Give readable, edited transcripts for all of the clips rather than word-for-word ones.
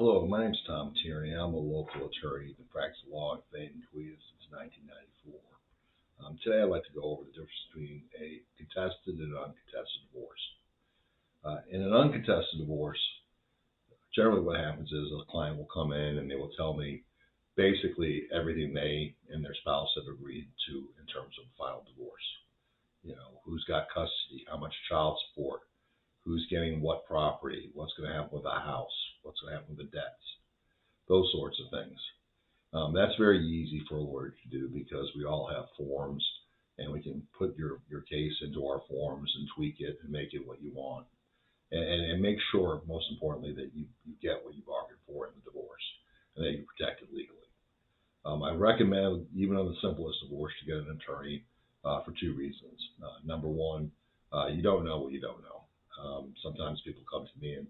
Hello, my name's Tom Tierney. I'm a local attorney that practiced law in Fayette, Queens since 1994. Today I'd like to go over the difference between a contested and an uncontested divorce. In an uncontested divorce, generally what happens is a client will come in and they will tell me basically everything they and their spouse have agreed to in terms of final divorce. You know, who's got custody, how much child support, who's getting what property, what's going to happen with the house, what's going to happen with the debts, those sorts of things. That's very easy for a lawyer to do because we all have forms and we can put your case into our forms and tweak it and make it what you want. And make sure, most importantly, that you get what you bargained for in the divorce and that you protect it legally. I recommend, even on the simplest divorce, to get an attorney for two reasons. Number one, you don't know what you don't know. Sometimes people come to me and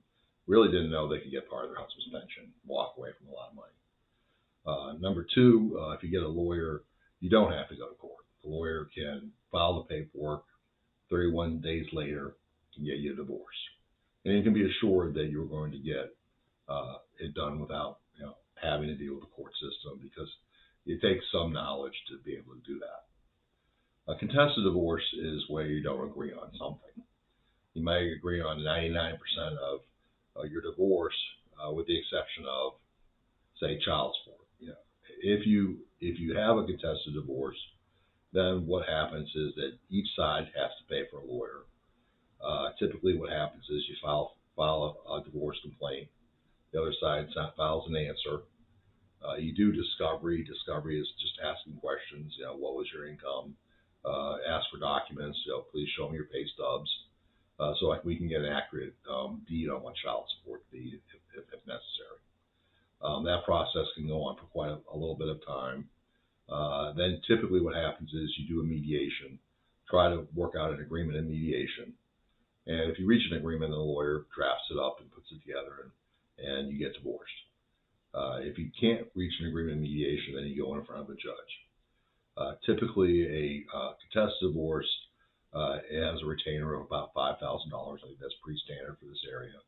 really didn't know they could get part of their husband's pension, walk away from a lot of money. Number two, if you get a lawyer, you don't have to go to court. The lawyer can file the paperwork 31 days later and get you a divorce. And you can be assured that you're going to get it done without having to deal with the court system, because it takes some knowledge to be able to do that. A contested divorce is where you don't agree on something. You may agree on 99% of your divorce, with the exception of, say, child support. If you have a contested divorce, then what happens is that each side has to pay for a lawyer. Typically, what happens is you file a divorce complaint. The other side files an answer. You do discovery. Discovery is just asking questions. What was your income? Ask for documents. Please show me your pay stubs, so we can get an accurate deed on what child support to be if necessary. That process can go on for quite a little bit of time. Then typically what happens is you do a mediation, try to work out an agreement in mediation. And if you reach an agreement, then the lawyer drafts it up and puts it together, and you get divorced. If you can't reach an agreement in mediation, then you go in front of a judge. Typically, a contested divorce has a retainer of about $5,000. I think that's pretty standard for this area.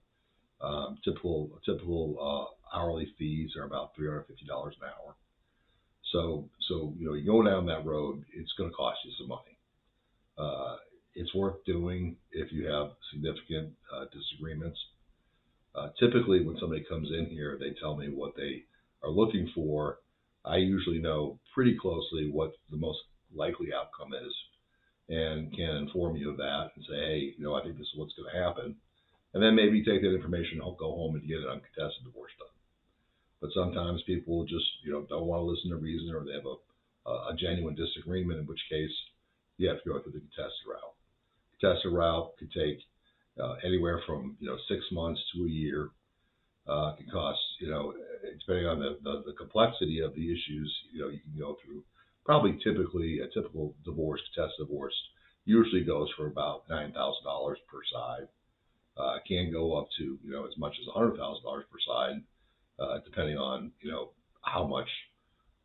Typical hourly fees are about $350 an hour. So you go down that road, it's going to cost you some money. It's worth doing if you have significant disagreements. Typically, when somebody comes in here, they tell me what they are looking for. I usually know pretty closely what the most likely outcome is and can inform you of that and say, hey, I think this is what's going to happen. And then maybe take that information and go home and get an uncontested divorce done. But sometimes people just don't want to listen to reason, or they have a genuine disagreement, in which case you have to go through the contested route. Contested route could take anywhere from 6 months to a year. It can cost depending on the complexity of the issues you can go through. Probably typically a typical divorce, contested divorce, usually goes for about $9,000 per side. Can go up to as much as $100,000 per side, depending on how much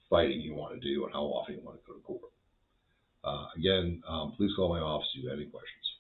fighting you want to do and how often you want to go to court. Again, please call my office if you have any questions.